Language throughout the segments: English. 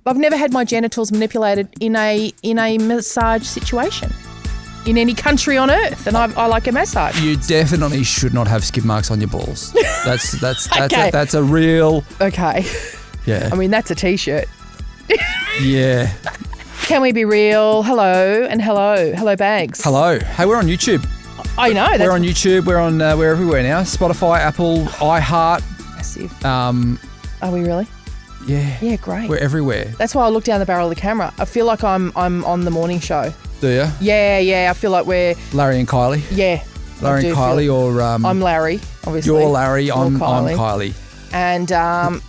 I've never had my genitals manipulated in a massage situation in any country on earth, and I like a massage. You definitely should not have skid marks on your balls. That's Okay. that's a real Okay. yeah. I mean, that's a T-shirt. Yeah. Can we be real? Hello and hello. Hello, Bags. Hello. Hey, we're on YouTube. I know. That's We're on YouTube. We're on we're everywhere now. Spotify, Apple, iHeart. massive. Are we really? Yeah. Yeah, great. We're everywhere. That's why I look down the barrel of the camera. I feel like I'm on the morning show. Do you? Yeah. I feel like we're... Larry and Kylie. Yeah. Larry and Kylie, or I'm Larry, obviously. You're Larry. I'm Kylie. Kylie. And I'm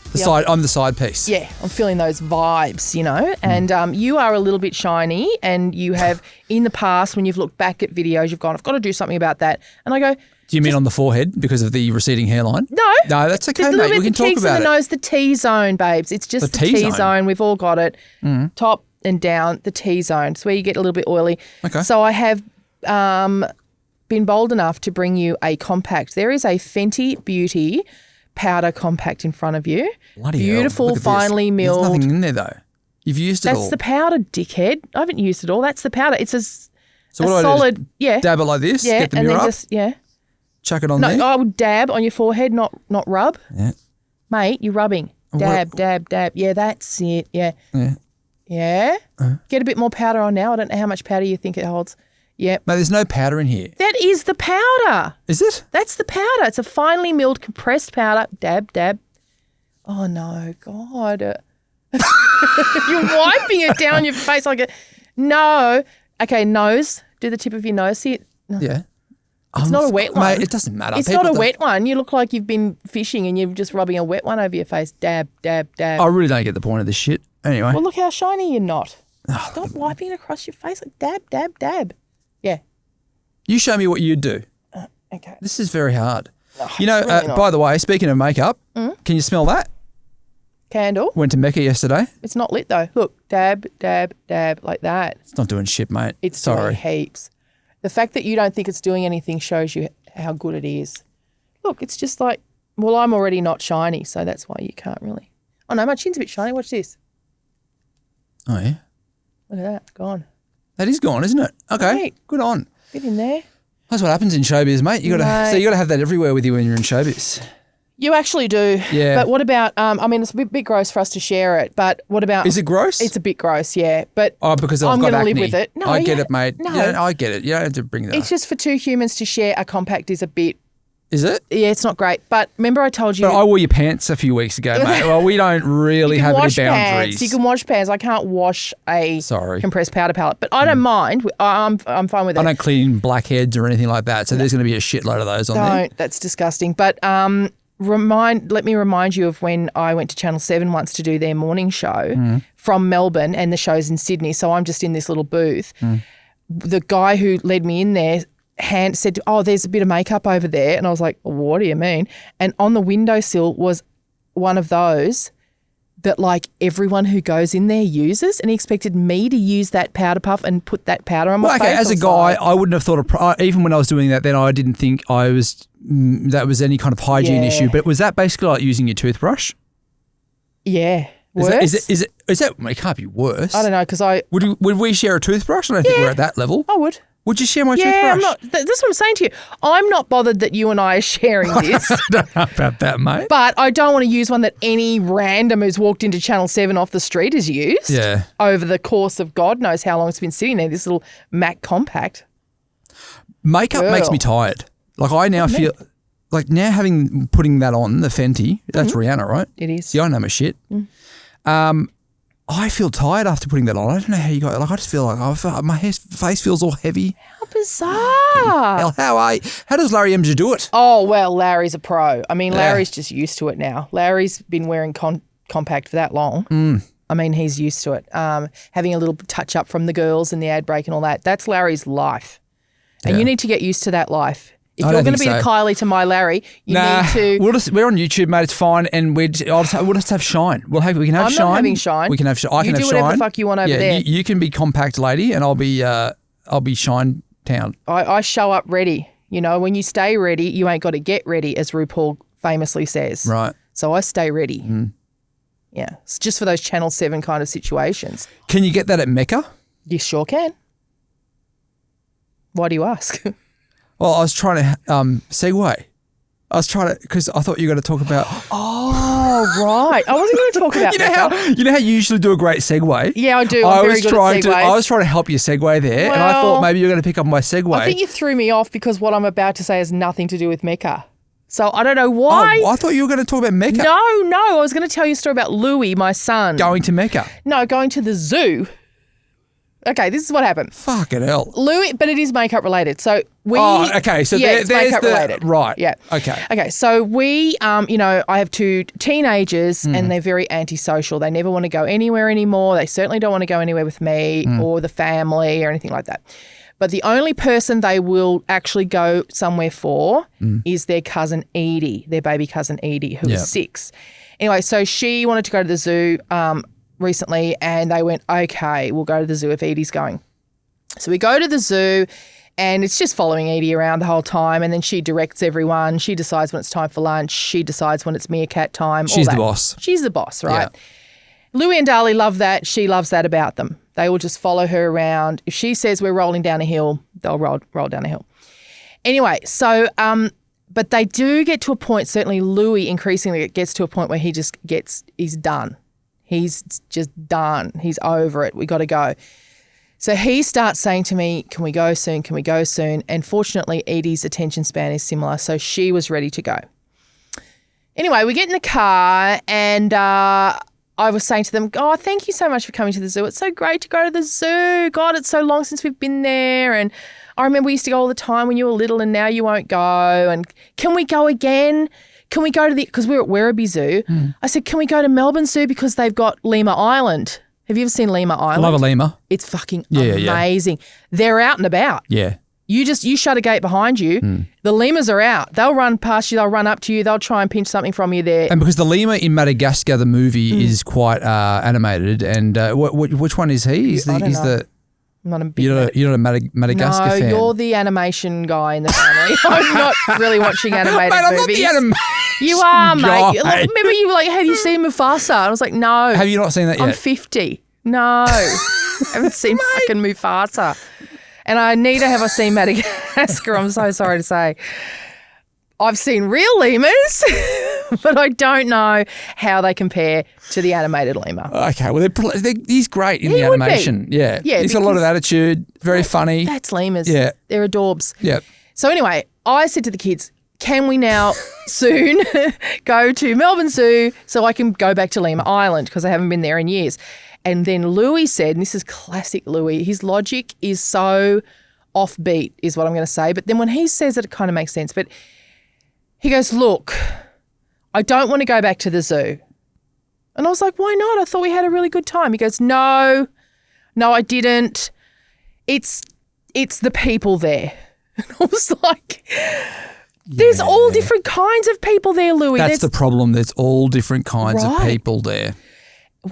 the side piece. Yeah, I'm feeling those vibes, you know. And you are a little bit shiny, and you have in the past when you've looked back at videos, you've gone, I've got to do something about that. And I go, do you mean on the forehead because of the receding hairline? No, that's okay, mate. We can talk about the cheeks and the nose, the T-zone, babes. It's just the T-zone. We've all got it. Top and down, the T-zone. It's where you get a little bit oily. Okay. So I have been bold enough to bring you a compact. There is a Fenty Beauty powder compact in front of you. Bloody beautiful, hell, finely milled. There's nothing in there though. You've used it all. That's the powder, dickhead. I haven't used it all. That's the powder. It's a what do solid, I do? yeah. Dab it like this, Yeah, get the and mirror then up, chuck it on there. No, I would dab on your forehead, not rub. Yeah. Mate, you're rubbing. Dab, dab, dab. Yeah, that's it. Yeah. Yeah. Yeah? Get a bit more powder on now. I don't know how much powder you think it holds. Yep. Mate, there's no powder in here. That is the powder. Is it? That's the powder. It's a finely milled compressed powder. Dab, dab. Oh, no. God. You're wiping it down your face like a... No. Okay, nose. Do the tip of your nose. See it? No. Yeah. It's not a wet one. Mate, it doesn't matter. It's not a wet one. You look like you've been fishing and you're just rubbing a wet one over your face. Dab, dab, dab. I really don't get the point of this shit. Anyway. Well, look how shiny you're not. Stop wiping it across your face. Like dab, dab, dab. Yeah. You show me what you'd do. Okay. This is very hard. No, you know, it's really not. by the way, speaking of makeup, can you smell that? Candle. Went to Mecca yesterday. It's not lit though. Look, dab, dab, dab, like that. It's not doing shit, mate. It's Sorry. doing heaps. The fact that you don't think it's doing anything shows you how good it is. Look, it's just like, well, I'm already not shiny, so that's why you can't really. Oh no, my chin's a bit shiny. Watch this. Oh, yeah? Look at that. Gone. That is gone, isn't it? Okay. Right. Good on. Get in there. That's what happens in showbiz, mate. You got to have that everywhere with you when you're in showbiz. You actually do. Yeah. But what about, I mean, it's a bit gross for us to share it, but what about. Is it gross? It's a bit gross, yeah. But because I've I'm got going to acne. live with it. No, I get it, mate. No. Yeah, I get it. You don't have to bring that It's up. just for two humans to share a compact is a bit, Is it? yeah, it's not great. But remember I told you. But I wore your pants a few weeks ago, mate. Well, we don't really you can have any wash boundaries. pants. You can wash pants. I can't wash a Sorry. compressed powder palette, but I don't mind. I'm fine with it. I don't clean blackheads or anything like that, so there's going to be a shitload of those on there. Don't. That's disgusting. But let me remind you of when I went to Channel 7 once to do their morning show from Melbourne, and the show's in Sydney, so I'm just in this little booth. The guy who led me in there said, oh, there's a bit of makeup over there. And I was like, what do you mean? And on the windowsill was one of those that like everyone who goes in there uses, and he expected me to use that powder puff and put that powder on my face. As a guy, I wouldn't have thought even when I was doing that then I didn't think that was any kind of hygiene issue. But was that basically like using your toothbrush? Yeah. Worse? Is it? Well, it can't be worse. I don't know, because Would we share a toothbrush? I don't think we're at that level. I would. Would you share my Yeah, toothbrush? I'm not. That's what I'm saying to you. I'm not bothered that you and I are sharing this. I don't know about that, mate. But I don't want to use one that any random who's walked into Channel 7 off the street has used. Yeah. Over the course of God knows how long it's been sitting there, this little Mac compact. Makeup makes me tired. Like I now feel like now putting that on, the Fenty, that's Rihanna, right? It is. See, I know my shit. I feel tired after putting that on. I don't know how you got. Like I just feel like my face feels all heavy. How bizarre. How does Larry Emger do it? Oh, well, Larry's a pro. I mean, Larry's just used to it now. Larry's been wearing compact for that long. I mean, he's used to it. Having a little touch up from the girls and the ad break and all that. That's Larry's life. And you need to get used to that life. If you're going to be the Kylie to my Larry, you need to. We're on YouTube, mate. It's fine, and we'll just have shine. We can have I'm shine. not having shine. We can have. I can have shine. You do whatever the fuck you want over there. You can be compact lady, and I'll be shine town. I show up ready. You know, when you stay ready, you ain't got to get ready, as RuPaul famously says. Right. So I stay ready. Yeah. It's just for those Channel 7 kind of situations. Can you get that at Mecca? You sure can. Why do you ask? Well, I was trying to segue. Because I thought you were going to talk about. Oh, right. I wasn't going to talk about you know how you usually do a great segue. Yeah, I do. I'm very good at segues. I was trying to help you segue there, and I thought maybe you were going to pick up my segue. I think you threw me off because what I'm about to say has nothing to do with Mecca. So I don't know why. Oh, I thought you were going to talk about Mecca. No. I was going to tell you a story about Louis, my son. Going to Mecca. No, going to the zoo. Okay, this is what happened. Fucking hell. Louis, but it is makeup related. So we. Oh, okay. So it's makeup related. Right. Yeah. Okay. So we, I have 2 teenagers and they're very antisocial. They never want to go anywhere anymore. They certainly don't want to go anywhere with me or the family or anything like that. But the only person they will actually go somewhere for is their cousin Edie, their baby cousin Edie, who is 6. Anyway, so she wanted to go to the zoo recently and they went, okay, we'll go to the zoo if Edie's going. So we go to the zoo and it's just following Edie around the whole time, and then she directs everyone. She decides when it's time for lunch. She decides when it's meerkat time. She's the boss. She's the boss, right? Yeah. Louis and Darlie love that. She loves that about them. They will just follow her around. If she says we're rolling down a hill, they'll roll down a hill. Anyway, so but they do get to a point, certainly Louis increasingly gets to a point where he's done. He's just done. He's over it. We got to go. So he starts saying to me, can we go soon? Can we go soon? And fortunately, Edie's attention span is similar, so she was ready to go. Anyway, we get in the car and I was saying to them, oh, thank you so much for coming to the zoo. It's so great to go to the zoo. God, it's so long since we've been there. And I remember we used to go all the time when you were little and now you won't go. And can we go again? Can we go to because we're at Werribee Zoo. I said, can we go to Melbourne Zoo because they've got Lemur Island. Have you ever seen Lemur Island? I love a lemur. It's fucking amazing. Yeah. They're out and about. Yeah. You shut a gate behind you. The lemurs are out. They'll run past you. They'll run up to you. They'll try and pinch something from you there. And because the lemur in Madagascar, the movie, is quite animated. And which one is he? I don't know. I'm not a big you're not a Madagascar fan. No, you're the animation guy in the family. I'm not really watching animated mate, movies. I'm not the You are, guy. mate. Remember you were like, have you seen Mufasa? And I was like, no. Have you not seen that yet? I'm 50. No. I haven't seen fucking Mufasa. And have I seen Madagascar? I'm so sorry to say. I've seen real lemurs, but I don't know how they compare to the animated lemur. Okay, well, he's great in the animation. Yeah, he's got a lot of attitude, very funny. That's lemurs. Yeah. They're adorbs. Yeah. So anyway, I said to the kids, can we now soon go to Melbourne Zoo so I can go back to Lemur Island because I haven't been there in years? And then Louis said, and this is classic Louis, his logic is so offbeat is what I'm going to say. But then when he says it kind of makes sense. But he goes, look, I don't want to go back to the zoo. And I was like, why not? I thought we had a really good time. He goes, no, I didn't. It's the people there. And I was like, there's all different kinds of people there, Louis. That's the problem. There's all different kinds of people there.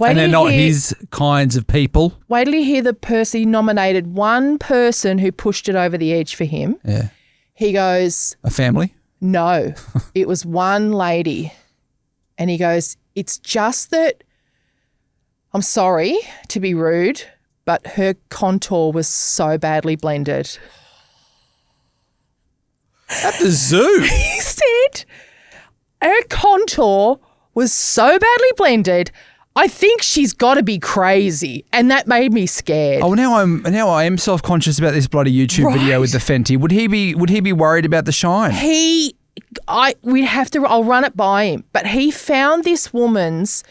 And they're not his kinds of people. Wait till you hear the person he nominated, one person who pushed it over the edge for him. Yeah. He goes, a family? No, it was one lady. And he goes, it's just that, I'm sorry to be rude, but her contour was so badly blended. At the zoo? He said her contour was so badly blended, I think she's got to be crazy, and that made me scared. Oh, now I am self-conscious about this bloody YouTube video with the Fenty. Would he be worried about the shine? I'll run it by him, but he found this woman's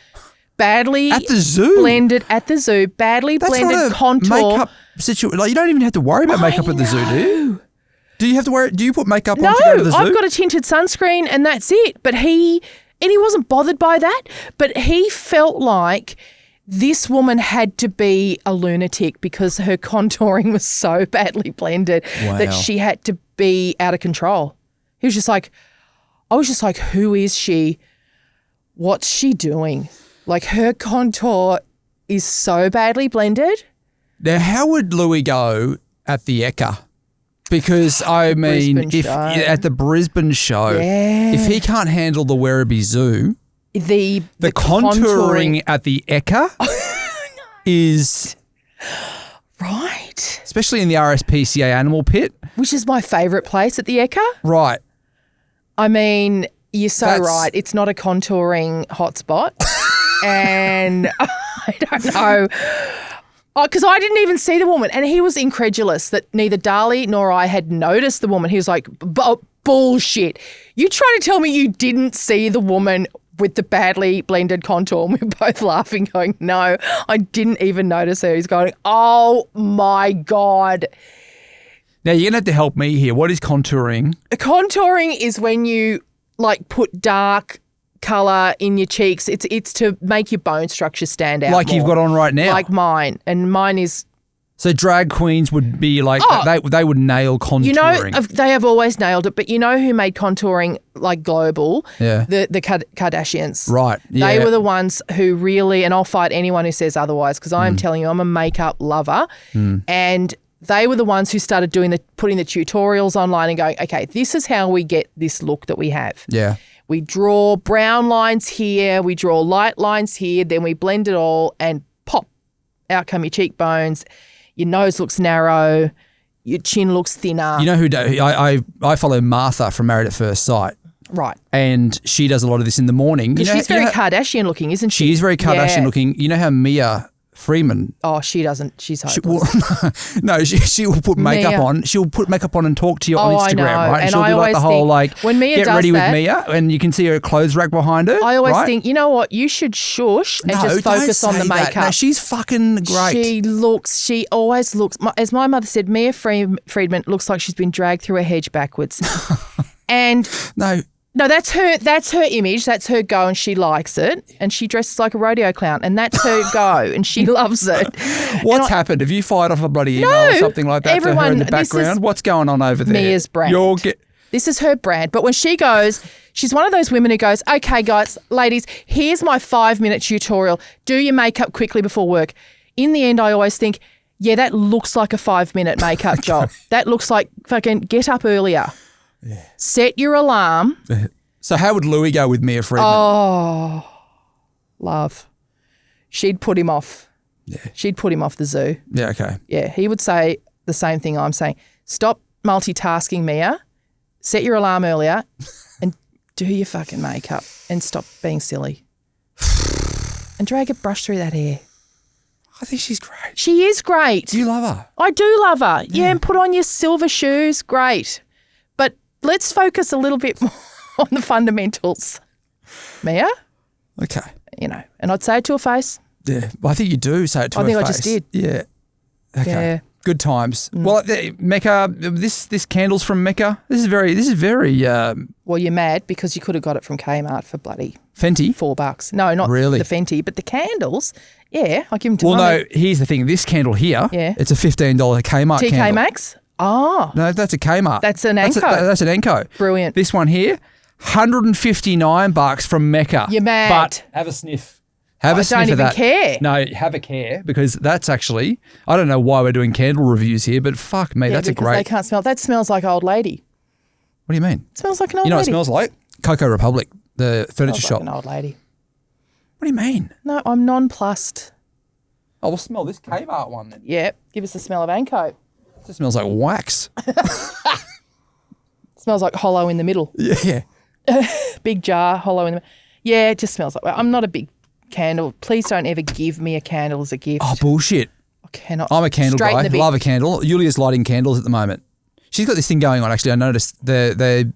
badly at the zoo blended blended contour. Makeup situation. Like, you don't even have to worry about makeup at the zoo, do you? Do you have to worry? Do you put makeup on to go to the zoo? I've got a tinted sunscreen and that's it. But he wasn't bothered by that. But he felt like this woman had to be a lunatic because her contouring was so badly blended that she had to be out of control. I was just like, who is she? What's she doing? Like, her contour is so badly blended. Now, how would Louis go at the Ekka? Because, I mean, at the Brisbane show, if he can't handle the Werribee Zoo, The contouring at the Eka is right, especially in the RSPCA animal pit, which is my favourite place at the Eka. right? I mean, you're so right. It's not a contouring hotspot, and I don't know. Because I didn't even see the woman, and he was incredulous that neither Dali nor I had noticed the woman. He was like, bullshit. You trying to tell me you didn't see the woman with the badly blended contour? And we're both laughing, going, no, I didn't even notice her. He's going, oh, my God. Now, you're going to have to help me here. What is contouring? Contouring is when you, like, put dark colour in your cheeks. It's to make your bone structure stand out like more. You've got on right now. Like mine. And mine is... So drag queens would be like, they would nail contouring. You know, they have always nailed it, but you know who made contouring like global? Yeah. The Kardashians. Right, yeah. They were the ones who really, and I'll fight anyone who says otherwise, because I'm telling you, I'm a makeup lover. And they were the ones who started putting the tutorials online and going, okay, this is how we get this look that we have. Yeah. We draw brown lines here, we draw light lines here, then we blend it all and pop, out come your cheekbones. Your nose looks narrow, your chin looks thinner. You know who I follow Martha from Married at First Sight. Right. And she does a lot of this in the morning. She's very Kardashian looking, isn't she? She is very Kardashian looking. You know how Mia Freeman. Oh, she doesn't. She's hopeless. No, she will put makeup on. She'll put makeup on and talk to you on Instagram, right? And she'll do like the whole when Mia get does ready that, with Mia, and you can see her clothes rack behind her. I always think, you know what? You should shush and just focus on the makeup. No, she's fucking great. She always looks, as my mother said, Mia Friedman looks like she's been dragged through a hedge backwards. And no, that's her image. That's her go, and she likes it. And she dresses like a rodeo clown, and that's her go, and she loves it. What's happened? Have you fired off a bloody email or something like that to her in the background? What's going on over there? Mia's brand. This is her brand. But when she goes, she's one of those women who goes, okay, guys, ladies, here's my 5-minute tutorial. Do your makeup quickly before work. In the end, I always think, yeah, that looks like a 5-minute makeup job. That looks like fucking get up earlier. Yeah. Set your alarm. So how would Louis go with Mia Freedman? Oh, love. She'd put him off. Yeah. She'd put him off the zoo. Yeah, okay. Yeah, he would say the same thing I'm saying. Stop multitasking, Mia. Set your alarm earlier and do your fucking makeup and stop being silly. And drag a brush through that hair. I think she's great. She is great. Do you love her? I do love her. Yeah, and put on your silver shoes. Great. But let's focus a little bit more on the fundamentals. Mia? Okay. You know, and I'd say it to her face. Yeah. Well, I think you do say it to her face. I think I just did. Yeah. Okay. Yeah. Good times. Well, Mecca, this candle's from Mecca. This is very well, you're mad because you could have got it from Kmart for bloody Fenty. $4. No, not really the Fenty, but the candles. Yeah, I give them to Well, Mummy. no, here's the thing. This candle here, it's a $15 Kmart TK candle. Maxx? Oh. No, that's a Kmart. That's an Anko. That's an Anko. Brilliant. This one here, $159 from Mecca. You're mad. But have a sniff. Have a sniff of that. I don't even care. No, have a care because that's actually, I don't know why we're doing candle reviews here, but fuck me, that's a great. They can't smell. That smells like old lady. What do you mean? It smells like an old lady. You know what it smells like? Cocoa Republic, the furniture shop. Like an old lady. What do you mean? No, I'm nonplussed. Oh, we'll smell this Kmart one then. Yeah, give us the smell of Anko. It smells like wax. Smells like hollow in the middle. Yeah. Big jar, hollow in the middle. Yeah, it just smells like. I'm not a big candle. Please don't ever give me a candle as a gift. Oh, bullshit. I cannot. I'm a candle guy. Love a candle. Julia's lighting candles at the moment. She's got this thing going on, actually. I noticed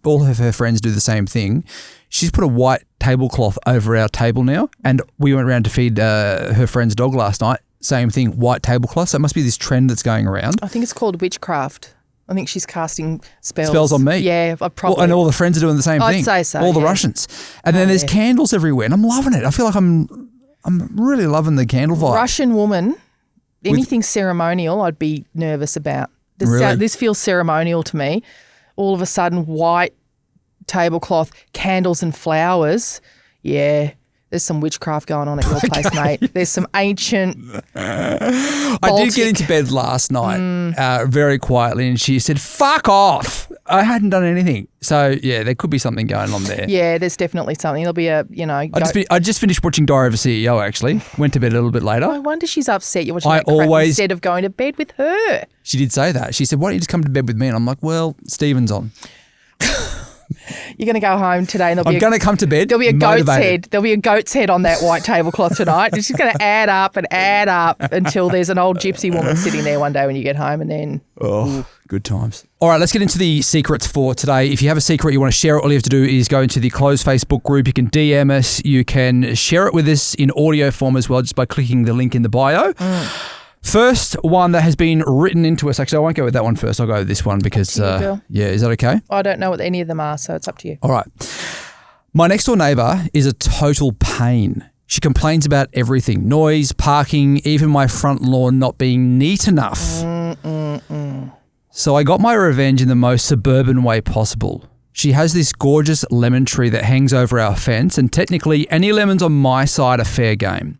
all of her friends do the same thing. She's put a white tablecloth over our table now, and we went around to feed her friend's dog last night. Same thing, white tablecloth. So it must be this trend that's going around. I think it's called witchcraft. I think she's casting spells. Spells on me. Yeah, probably. And all the friends are doing the same thing. I'd say so. All the Russians. And then there's candles everywhere, and I'm loving it. I feel like I'm really loving the candle vibe. Russian woman, anything ceremonial, I'd be nervous about. This feels ceremonial to me. All of a sudden, white tablecloth, candles and flowers. Yeah. There's some witchcraft going on at your place, mate. There's some ancient I did get into bed last night very quietly, and she said, fuck off. I hadn't done anything. So, yeah, there could be something going on there. Yeah, there's definitely something. There'll be a, I just finished watching Diary of a CEO, actually. Went to bed a little bit later. I wonder she's upset you're watching that crap instead of going to bed with her. She did say that. She said, why don't you just come to bed with me? And I'm like, well, Stephen's on. You're going to go home today and I'm going to come to bed there'll be a motivated. goat's head. There'll be a goat's head on that white tablecloth tonight. It's just going to add up until there's an old gypsy woman sitting there one day when you get home and then... Oh, good times. All right, let's get into the secrets for today. If you have a secret you want to share it, all you have to do is go into the closed Facebook group. You can DM us. You can share it with us in audio form as well just by clicking the link in the bio. First one that has been written into us. Actually, I won't go with that one first. I'll go with this one because, Bill. yeah, is that okay? I don't know what any of them are, so it's up to you. All right. My next door neighbour is a total pain. She complains about everything. Noise, parking, even my front lawn not being neat enough. So I got my revenge in the most suburban way possible. She has this gorgeous lemon tree that hangs over our fence, and technically any lemons on my side are fair game.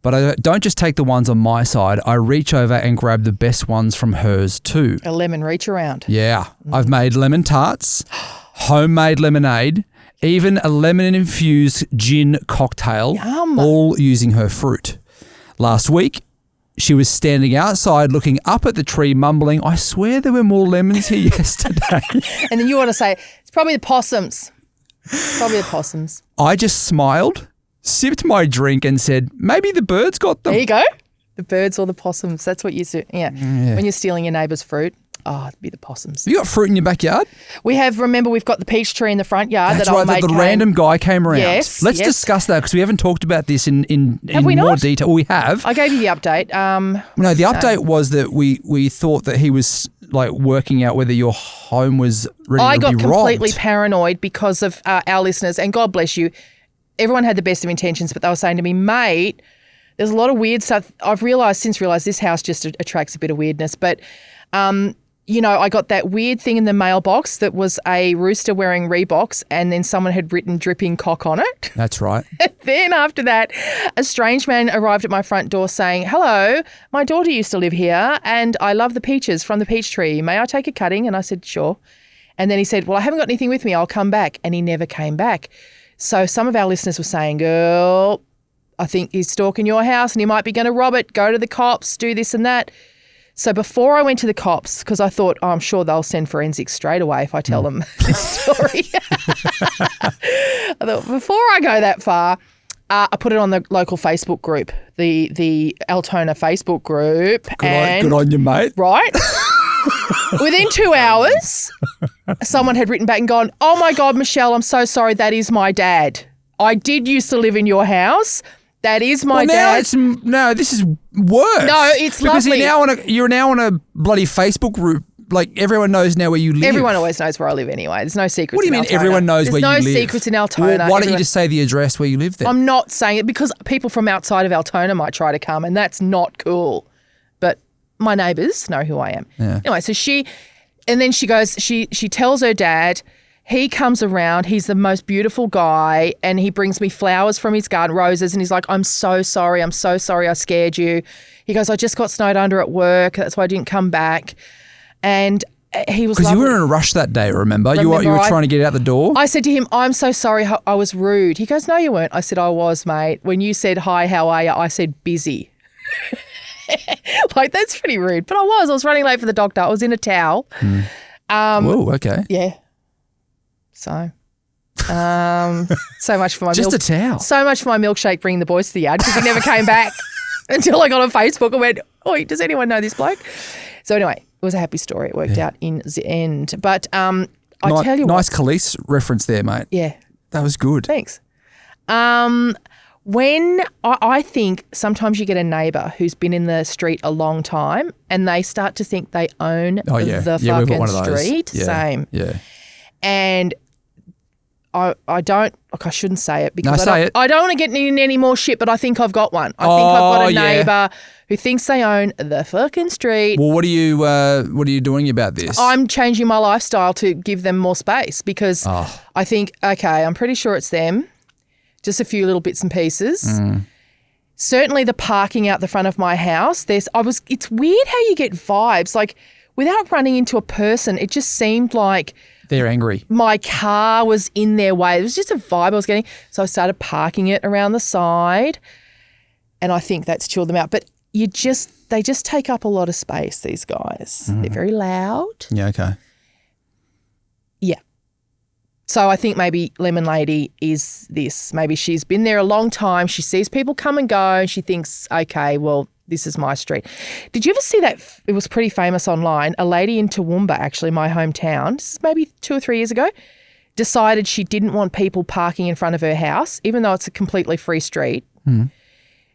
But I don't just take the ones on my side. I reach over and grab the best ones from hers too. A lemon reach around. Yeah. I've made lemon tarts, homemade lemonade, even a lemon-infused gin cocktail, Yum. all using her fruit. Last week, she was standing outside looking up at the tree mumbling, I swear there were more lemons here yesterday. And then you want to say, it's probably the possums. Probably the possums. I just smiled, sipped my drink and said, maybe the birds got them. There you go. The birds or the possums. That's what you do. Yeah. When you're stealing your neighbour's fruit. Oh, it'd be the possums. Have you got fruit in your backyard? Remember, we've got the peach tree in the front yard. That's that right, the random guy came around. Yes. Let's discuss that because we haven't talked about this in we more not? detail. We have. I gave you the update. No, the update was that we thought that he was like working out whether your home was ready I to got be completely robbed. paranoid because of our listeners, and God bless you. Everyone had the best of intentions, but they were saying to me, mate, there's a lot of weird stuff. I've since realised this house just attracts a bit of weirdness. But, I got that weird thing in the mailbox that was a rooster wearing Reeboks and then someone had written dripping cock on it. That's right. Then after that, a strange man arrived at my front door saying, hello, my daughter used to live here and I love the peaches from the peach tree. May I take a cutting? And I said, sure. And then he said, well, I haven't got anything with me. I'll come back. And he never came back. So some of our listeners were saying, girl, I think he's stalking your house and he might be going to rob it. Go to the cops, do this and that. So before I went to the cops, because I thought, I'm sure they'll send forensics straight away if I tell them this story. I thought, before I go that far, I put it on the local Facebook group, the Altona Facebook group. Good on you, mate. Right? Within 2 hours, someone had written back and gone, oh my God, Michelle, I'm so sorry. That is my dad. I did used to live in your house. That is my dad. No, this is worse. No, it's because lovely. You're now on a bloody Facebook group. Like everyone knows now where you live. Everyone always knows where I live anyway. There's no secrets. What do you mean Altona. everyone knows There's where you live? There's no secrets in Altona. Well, why don't you just say the address where you live then? I'm not saying it because people from outside of Altona might try to come and that's not cool. But my neighbours know who I am. Yeah. Anyway, so she tells her dad. He comes around, he's the most beautiful guy and he brings me flowers from his garden, roses, and he's like, I'm so sorry I scared you. He goes, I just got snowed under at work, that's why I didn't come back. And he was because you lovely. were in a rush that day, remember? You were trying to get out the door. I said to him, I'm so sorry I was rude. He goes, no you weren't. I said, I was, mate. When you said, hi, how are you? I said, busy. Like, that's pretty rude. But I was running late for the doctor. I was in a towel. Whoa, okay. Yeah. So, so much for my Just a towel. So much for my milkshake bringing the boys to the yard because he never came back until I got on Facebook and went, "Oi, does anyone know this bloke?" So anyway, it was a happy story. It worked out in the end. But I tell you, nice Khalees reference there, mate. Yeah, that was good. Thanks. When I think sometimes you get a neighbour who's been in the street a long time and they start to think they own the fucking street. Yeah. Same. Yeah. And I don't, like I shouldn't say it because say it. I don't want to get in any more shit, but I think I've got one. I think I've got a neighbour who thinks they own the fucking street. Well, what are you doing about this? I'm changing my lifestyle to give them more space because I think, okay, I'm pretty sure it's them. Just a few little bits and pieces. Certainly the parking out the front of my house. It's weird how you get vibes. Like without running into a person, it just seemed like They're angry. my car was in their way. It was just a vibe I was getting. So I started parking it around the side, and I think that's chilled them out. But they just take up a lot of space, these guys. They're very loud. Yeah, okay. Yeah. So I think maybe Lemon Lady is this. Maybe she's been there a long time. She sees people come and go and she thinks, okay, well, this is my street. Did you ever see that? It was pretty famous online. A lady in Toowoomba, actually, my hometown, this is maybe 2 or 3 years ago, decided she didn't want people parking in front of her house, even though it's a completely free street.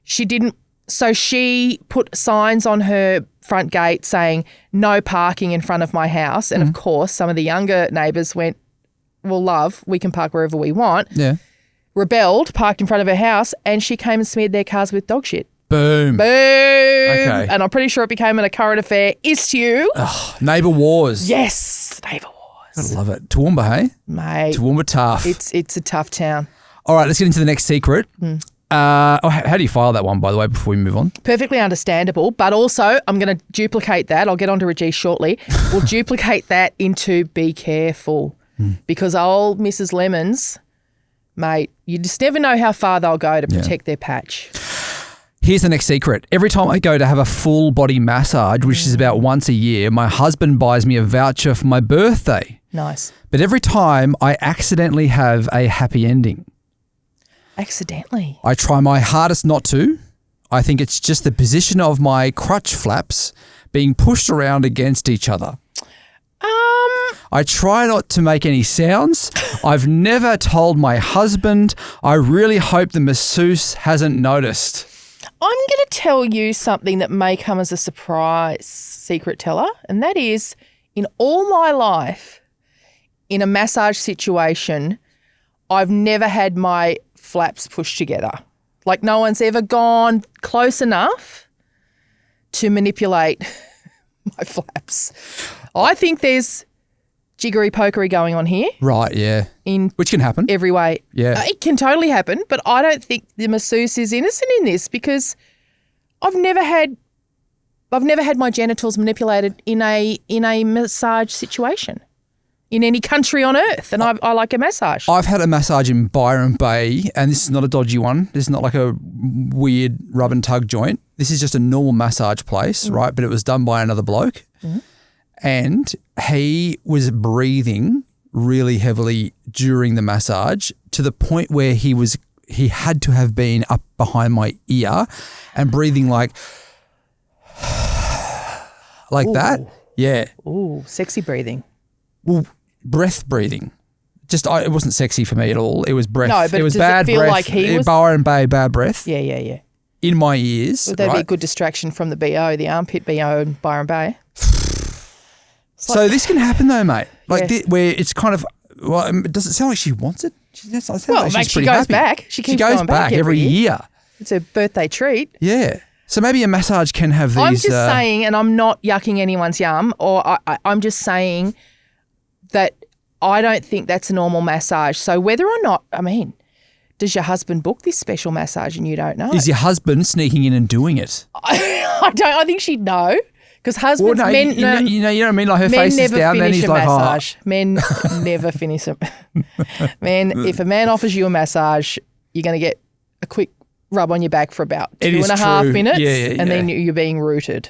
She didn't. So she put signs on her front gate saying, no parking in front of my house. And, of course, some of the younger neighbours went, well, love, we can park wherever we want. Yeah. Rebelled, parked in front of her house, and she came and smeared their cars with dog shit. Boom. Boom. Okay. And I'm pretty sure it became a current affair issue. Neighbour wars. Yes, neighbour wars. I love it. Toowoomba, hey? Mate. Toowoomba tough. It's a tough town. All right, let's get into the next secret. How do you file that one, by the way, before we move on? Perfectly understandable, but also I'm going to duplicate that. I'll get onto Reggie shortly. We'll duplicate that into be careful because old Mrs. Lemons, mate, you just never know how far they'll go to protect their patch. Here's the next secret. Every time I go to have a full body massage, which is about once a year, my husband buys me a voucher for my birthday. Nice. But every time I accidentally have a happy ending. Accidentally? I try my hardest not to. I think it's just the position of my crutch flaps being pushed around against each other. I try not to make any sounds. I've never told my husband. I really hope the masseuse hasn't noticed. I'm going to tell you something that may come as a surprise, secret teller, and that is in all my life, in a massage situation, I've never had my flaps pushed together. Like no one's ever gone close enough to manipulate my flaps. I think there's jiggery-pokery going on here. Right, yeah. Which can happen. Every way. Yeah. It can totally happen, but I don't think the masseuse is innocent in this because I've never had my genitals manipulated in a massage situation in any country on earth, and I like a massage. I've had a massage in Byron Bay, and this is not a dodgy one. This is not like a weird rub and tug joint. This is just a normal massage place, right? But it was done by another bloke, and he was breathing really heavily during the massage to the point where he had to have been up behind my ear and breathing like that. Yeah. Ooh, sexy breathing. Well, breath breathing. It wasn't sexy for me at all. It was breath. No, but it was does bad it feel breath. like he was? Byron Bay, bad breath. Yeah. In my ears. Would that right? be a good distraction from the BO, the armpit BO in Byron Bay? So this can happen though, mate. Like Yes. where it's kind of, well, does it sound like she wants it? Well, mate, she goes back. She keeps goes going back every year. It's her birthday treat. Yeah. So maybe a massage can have these. I'm just saying, and I'm not yucking anyone's yum, or I'm just saying that I don't think that's a normal massage. So whether or not, does your husband book this special massage and you don't know? Is your husband sneaking in and doing it? I don't. I think she'd know because husbands, Well, no, men, you know what I mean? Like her men face is never down, then finish he's a like, massage. Men never finish a. Man, if a man offers you a massage, you're going to get a quick rub on your back for about 2.5 minutes, and then you're being rooted.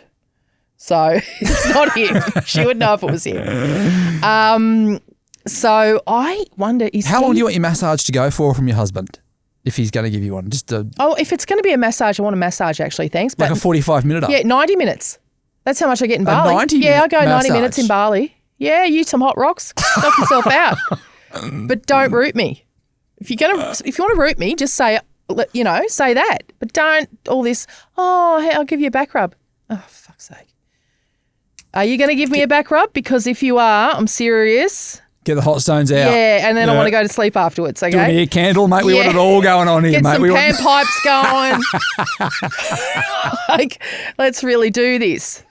So it's not him. She would know if it was him. So I wonder, how long do you want your massage to go for from your husband? If he's going to give you one, if it's going to be a massage, I want a massage actually. Thanks, like a 45-minute. Yeah, 90 minutes. That's how much I get in Bali. 90 I go 90 massage. minutes in Bali. Yeah, use some hot rocks, knock yourself out, but don't root me. If you want to root me, just say say that, but don't all this. Oh, hey, I'll give you a back rub. Oh, for fuck's sake! Are you going to give me a back rub? Because if you are, I'm serious. Get the hot stones out. Yeah, and then I want to go to sleep afterwards, okay? Do an ear candle, mate. We want it all going on here, Get mate. some panpipes going. Like, let's really do this.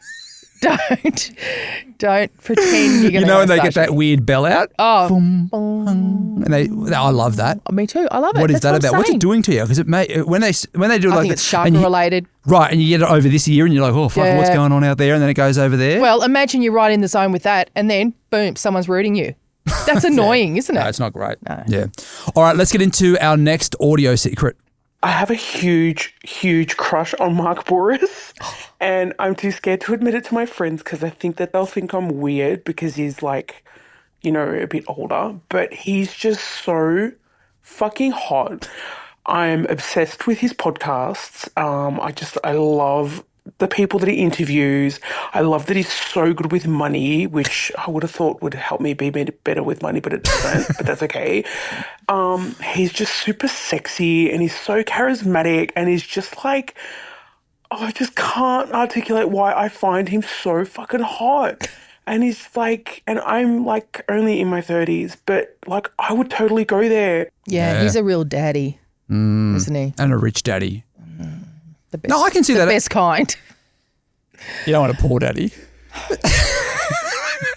Don't pretend you're going to. You know when they get that weird bell out? Oh, And I love that. me too. I love it. What is That's that about? I'm What's it saying. doing to you? Because when they do it I like think that, it's chakra related. right, and you get it over this ear, and you're like, oh fuck, what's Yeah. going on out there? And then it goes over there. Well, imagine you're right in the zone with that, and then boom, someone's rooting you. That's annoying, isn't it? No, it's not great. No. Yeah. All right, let's get into our next audio secret. I have a huge, huge crush on Mark Boris, and I'm too scared to admit it to my friends because I think that they'll think I'm weird because he's like, you know, a bit older, but he's just so fucking hot. I'm obsessed with his podcasts. I love the people that he interviews. I love that he's so good with money, which I would have thought would help me be better with money, but it doesn't, but that's okay. He's just super sexy and he's so charismatic and he's just like, I just can't articulate why I find him so fucking hot. And he's like, and I'm like only in my 30s, but like I would totally go there. Yeah, he's a real daddy, isn't he? And a rich daddy. The best, No, I can see the that. best kind. You don't want a poor daddy.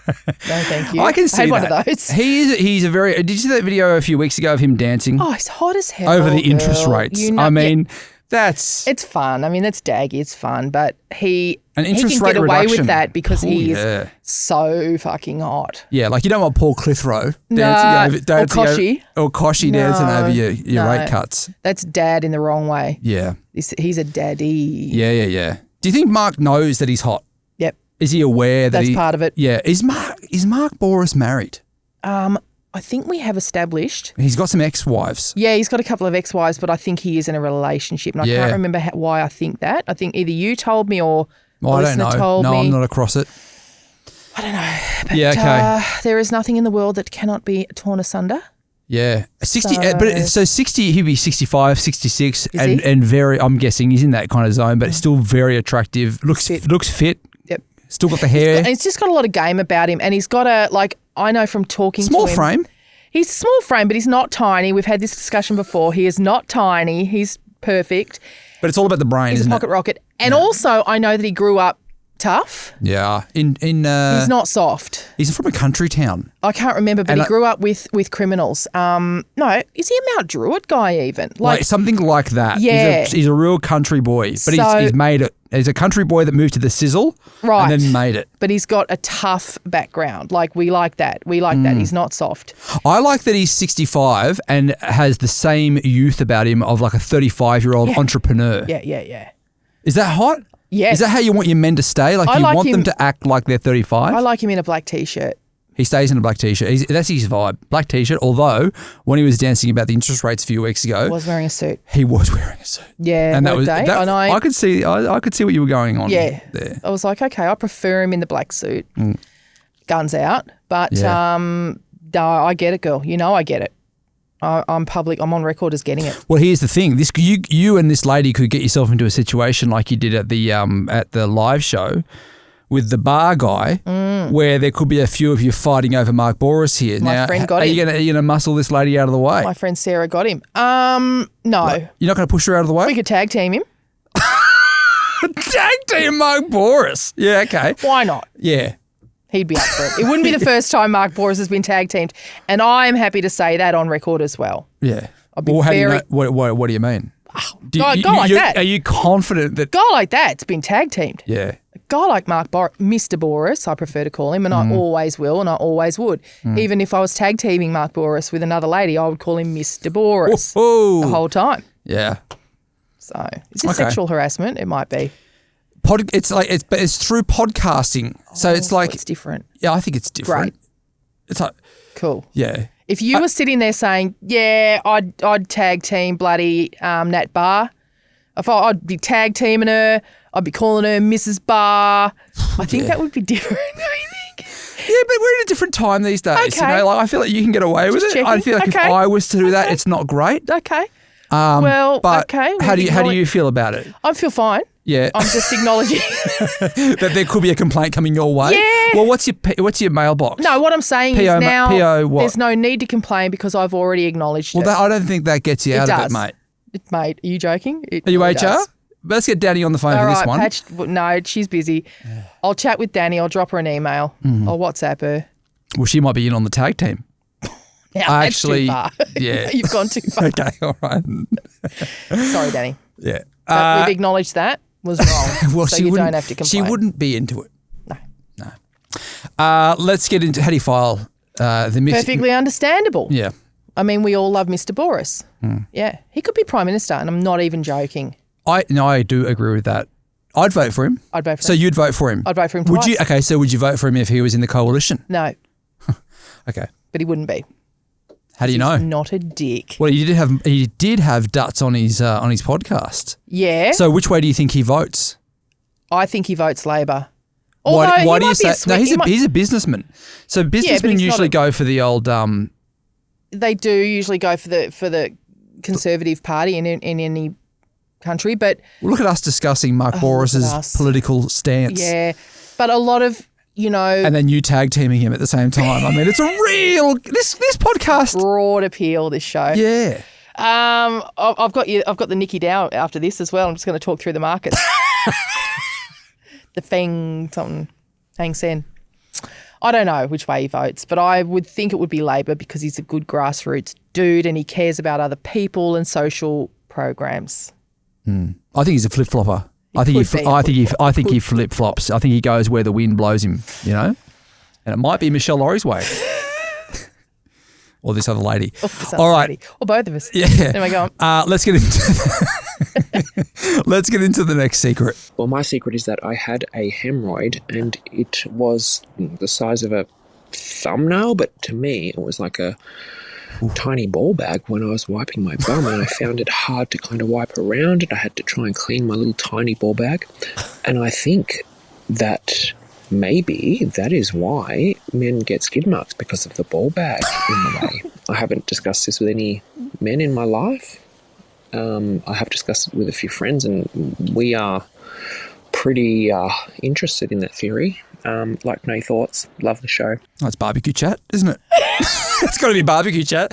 No, thank you. I can see had that. one of those. He's a very. Did you see that video a few weeks ago of him dancing Oh, he's hot as hell. over the interest girl. rates? You know- I mean, yeah, that's it's fun. I mean, that's daggy. It's fun, but he an can interest get rate away reduction. with that because Oh, he yeah. is so fucking hot. Yeah, like you don't want Paul Clitheroe Nah, dancing or Koshy. or Koshy dancing No, over your no. rate cuts. That's dad in the wrong way. Yeah, He's a daddy. yeah. Do you think Mark knows that he's hot? Yep, Is he aware that that's part of it. Yeah, is Mark Boris married? I think we have established. He's got some ex-wives. Yeah, he's got a couple of ex-wives, but I think he is in a relationship, and I Yeah. can't remember why I think that. I think either you told me or a I don't listener know. told No, me. I'm not across it. I don't know. But, Yeah, okay. there is nothing in the world that cannot be torn asunder. Yeah. 60, So- but 60, he'd be 65, 66, Is and, he? and very, I'm guessing he's in that kind of zone, but still very attractive. Looks fit. Yep. Still got the hair. And he's just got a lot of game about him, and he's got I know from talking Small to him. frame. He's small frame, but he's not tiny. We've had this discussion before. He is not tiny. He's perfect. But it's all about the brain, He's a isn't pocket it? rocket. And also, I know that he grew up tough. Yeah. He's He's not soft. He's from a country town. I can't remember, but And he grew up with criminals. No, is he a Mount Druitt guy even? Like something like that. Yeah. He's a real country boy, but So- he's made it. He's a country boy that moved to the sizzle Right. and then made it. But he's got a tough background. Like, we like that. We like that. He's not soft. I like that he's 65 and has the same youth about him of like a 35-year-old entrepreneur. Yeah. Is that hot? Yes. Is that how you want your men to stay? Like, I you like want them him- to act like they're 35? I like him in a black T-shirt. He stays in a black T-shirt. That's his vibe. Black T-shirt, although when he was dancing about the interest rates a few weeks ago, Was wearing a suit. he was wearing a suit. Yeah, And that what a was day. that, And I could see what you were going on Yeah. there. I was like, okay, I prefer him in the black suit. Guns out. But, Yeah. no, I get it, girl. You know I get it. I'm public. I'm on record as getting it. Well, here's the thing. You and this lady could get yourself into a situation like you did at the live show with the bar guy, where there could be a few of you fighting over Mark Boris here. My now, friend got are him. you gonna muscle this lady out of the way? My friend Sarah got him. No. You're not gonna push her out of the way? We could tag team him. Tag team Mark Boris. Yeah, okay. Why not? Yeah. He'd be up for it. It wouldn't be the first time Mark Boris has been tag teamed. And I'm happy to say that on record as well. Yeah. I'll be Well, how do you very- know, what do you mean? Go like that. Are you confident that? A guy like that's been tag teamed. Yeah. A guy like Mr. Boris, I prefer to call him, and I always will and I always would. Even if I was tag teaming Mark Boris with another lady, I would call him Mr. Boris Oh. the whole time. Yeah. So is it Okay. sexual harassment? It might be. It's through podcasting. So it's like, It's different. yeah, I think it's different. Great. It's like, Cool. yeah. If you were sitting there saying, yeah, I'd tag team bloody Nat Barr. I'd be tag teaming her. I'd be calling her Mrs. Barr. I think that would be different. Don't you think? Yeah, but we're in a different time these days. Okay. You know, like I feel like you can get away with Just it. I checking. feel like if Okay. I was to do that, it's not great. Okay. Well, But okay. how do you feel about it? I feel fine. Yeah, I'm just acknowledging. that there could be a complaint coming your way. Yeah. Well, what's your mailbox? No, what I'm saying PO is now PO what? there's no need to complain because I've already acknowledged Well, it. I don't think that gets you out of it, does. mate. Mate, are you joking? Are you really HR? does. let's get Danny on the phone All for right, this one. Patch, no, she's busy. I'll chat with Danny. I'll drop her an email. I'll WhatsApp her. Well, she might be in on the tag team. Now, I that's actually- too far. yeah. You've gone too far. Okay, all right. Sorry, Danny. Yeah. But we've acknowledged that was wrong. Well, so she you wouldn't, don't have to complain. She wouldn't be into it. No. Let's get into how do you file the miss. Perfectly understandable. Yeah. I mean, we all love Mr. Boris. Yeah. He could be Prime Minister, and I'm not even joking. I do agree with that. I'd vote for him. I'd vote for So him. you'd vote for him? I'd vote for him Would twice. you? Okay, so would you vote for him if he was in the coalition? No, Okay. but he wouldn't be. How do you know? He's not a dick. Well, he did have Dutz on his podcast. Yeah. So which way do you think he votes? I think he votes Labor. Why Although do he you might be say? No, he's a businessman. So businessmen he's not usually a- go for the old. They do usually go for the Conservative Party in any country, but Look at us discussing Mark Boris's us. political stance. yeah, but a lot of And then you tag teaming him at the same time. I mean, it's a real this podcast. broad appeal. This show. Yeah. I've got the Nicky Dow after this as well. I'm just going to talk through the markets. The Hang Sen. I don't know which way he votes, but I would think it would be Labor because he's a good grassroots dude and he cares about other people and social programs. I think he's a flip flopper. I think he flip flops. I think he goes where the wind blows him. You know, and it might be Michelle Laurie's way, or this other lady. All right, or both of us. yeah. Anyway, go on. Let's get into let's get into the next secret. Well, my secret is that I had a hemorrhoid and it was the size of a thumbnail, but to me it was like a tiny ball bag when I was wiping my bum, and I found it hard to kind of wipe around it. I had to try and clean my little tiny ball bag, and I think that maybe that is why men get skid marks, because of the ball bag in the way. I haven't discussed this with any men in my life. I have discussed it with a few friends, and we are pretty interested in that theory. Like, no thoughts. Love the show. That's barbecue chat, isn't it? It's got to be barbecue chat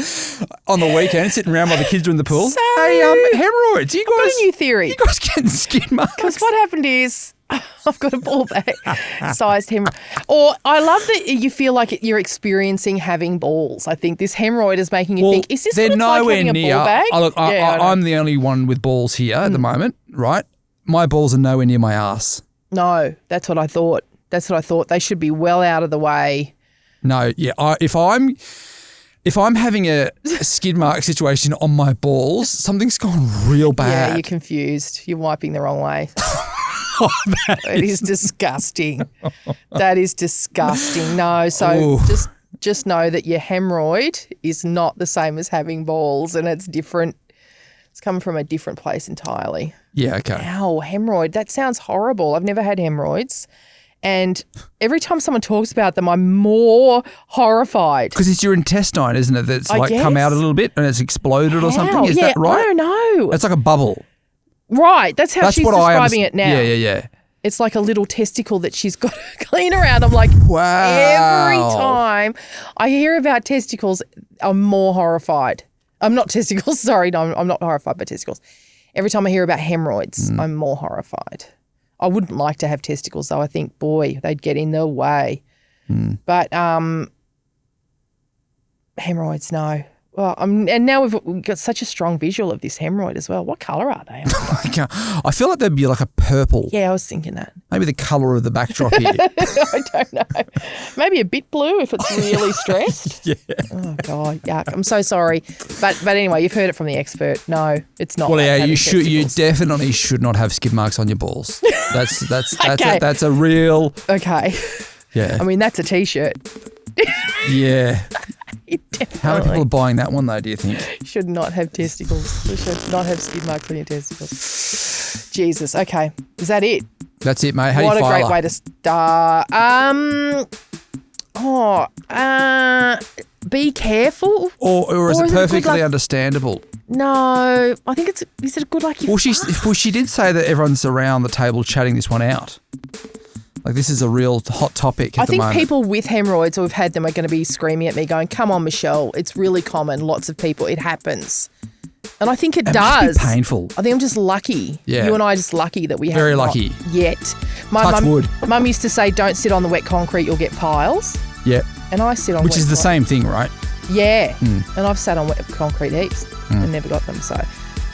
on the weekend, sitting around while the kids are in the pool. So- Hey, hemorrhoids. You I've got guys, a new theory. you guys getting skid marks? Because what happened is I've got a ball bag sized hemorrhoid. Or I love that you feel like you're experiencing having balls. I think this hemorrhoid is making you think, is this what it's like having a ball bag? Oh, look, Yeah, I know. I'm the only one with balls here at the moment, right? My balls are nowhere near my ass. No, that's what I thought. That's what I thought. They should be well out of the way. No, yeah. If I'm having a skid mark situation on my balls, something's gone real bad. Yeah, you're confused. You're wiping the wrong way. It is disgusting. That is disgusting. No, so Ooh. just know that your hemorrhoid is not the same as having balls, and it's different. It's coming from a different place entirely. Yeah, okay. Ow, hemorrhoid. That sounds horrible. I've never had hemorrhoids. And every time someone talks about them, I'm more horrified. Because it's your intestine, isn't it? That's I like come out a guess. little bit and it's exploded or How? something. Is Yeah, that right? I don't know. It's like a bubble. Right. That's how she's describing it now. Yeah. It's like a little testicle that she's got to clean around. I'm like, Wow. every time I hear about testicles, I'm more horrified. I'm not testicles. Sorry, no, I'm not horrified by testicles. Every time I hear about hemorrhoids, I'm more horrified. I wouldn't like to have testicles, though. I think, boy, they'd get in the way. But hemorrhoids, no. Well, and now we've got such a strong visual of this hemorrhoid as well. What colour are they? I feel like they'd be like a purple. Yeah, I was thinking that. Maybe the colour of the backdrop here. I don't know. Maybe a bit blue if it's really stressed. Yeah. Oh God, yuck! I'm so sorry, but anyway, you've heard it from the expert. No, it's not. Well, like yeah, having you testicles. definitely should not have skid marks on your balls. Okay. That's a real Okay, yeah. I mean that's a t-shirt. Yeah. You How many people definitely are buying that one though, do you think? should not have testicles. You should not have skid marks on your testicles. Jesus. Okay, is that it? That's it, mate. How What do a you file great her? way to start. Be careful. Or is Or it is it a good perfectly luck- understandable? No, I think it's. Is it a good luck? Well, she did say that everyone's around the table chatting this one out. Like this is a real hot topic at I the think moment. people with hemorrhoids or who've had them are going to be screaming at me going, come on, Michelle, it's really common. Lots of people, it happens. And I think it It does. must be painful. I think I'm just lucky. Yeah. You and I are just lucky that we have Very not lucky. yet. My Touch wood. Mum used to say, don't sit on the wet concrete, you'll get piles. Yeah. And I sit on Which wet is the concrete. same thing, right? Yeah. And I've sat on wet concrete heaps and never got them. So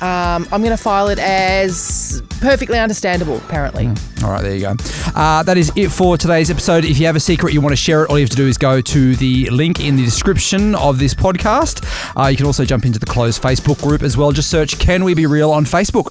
I'm going to file it as perfectly understandable, apparently. All right, there you go. That is it for today's episode. If you have a secret you want to share it, all you have to do is go to the link in the description of this podcast. You can also jump into the closed Facebook group as well. Just search Can We Be Real on Facebook.